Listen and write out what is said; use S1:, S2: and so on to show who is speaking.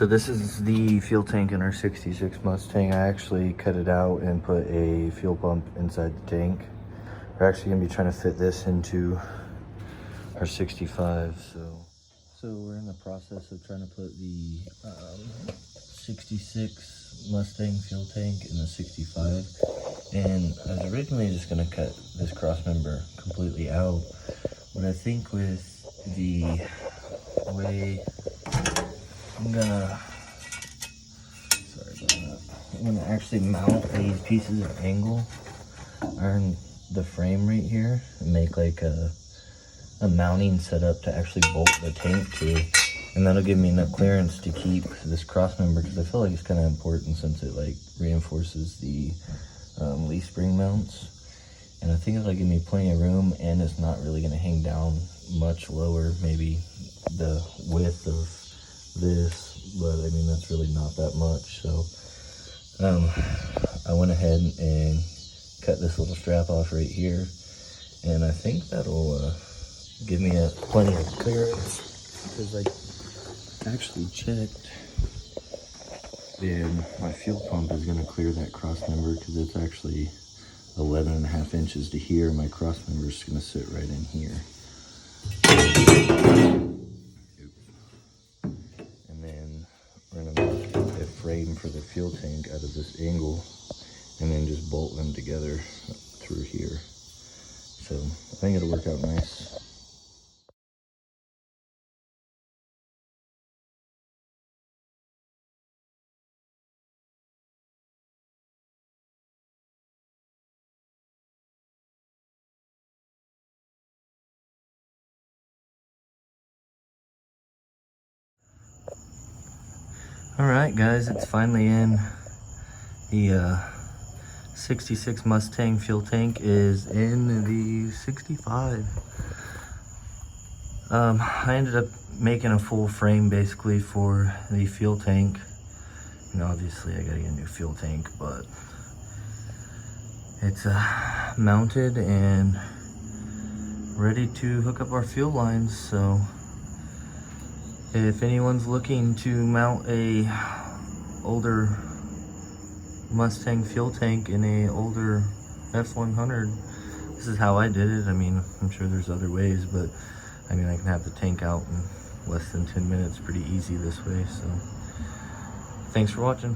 S1: So this is the fuel tank in our 66 Mustang. I actually cut it out and put a fuel pump inside the tank. We're actually gonna be trying to fit this into our 65. So we're in the process of trying to put the 66 Mustang fuel tank in the 65. And I was originally just gonna cut this cross member completely out. But I think with the way I'm gonna actually mount these pieces of angle on the frame right here and make like a mounting setup to actually bolt the tank to, and that'll give me enough clearance to keep this cross member, because I feel like it's kind of important since it like reinforces the leaf spring mounts, and I think it'll give me plenty of room, and it's not really going to hang down much lower, maybe the width of this, but I mean that's really not that much. So I went ahead and cut this little strap off right here, and I think that'll give me plenty of clearance, because I actually checked and my fuel pump is going to clear that cross member, because it's actually 11.5 inches to here. My cross member is going to sit right in here. And then we're going to make a frame for the fuel tank out of this angle, and then just bolt them together through here. So I think it'll work out nice. All right, guys, it's finally in. The 66 Mustang fuel tank is in the 65. I ended up making a full frame basically for the fuel tank. You know, obviously I gotta get a new fuel tank, but it's mounted and ready to hook up our fuel lines. So if anyone's looking to mount a older Mustang fuel tank in a older F100, this is how I did it. I mean, I'm sure there's other ways, but I mean, I can have the tank out in less than 10 minutes pretty easy this way. So thanks for watching.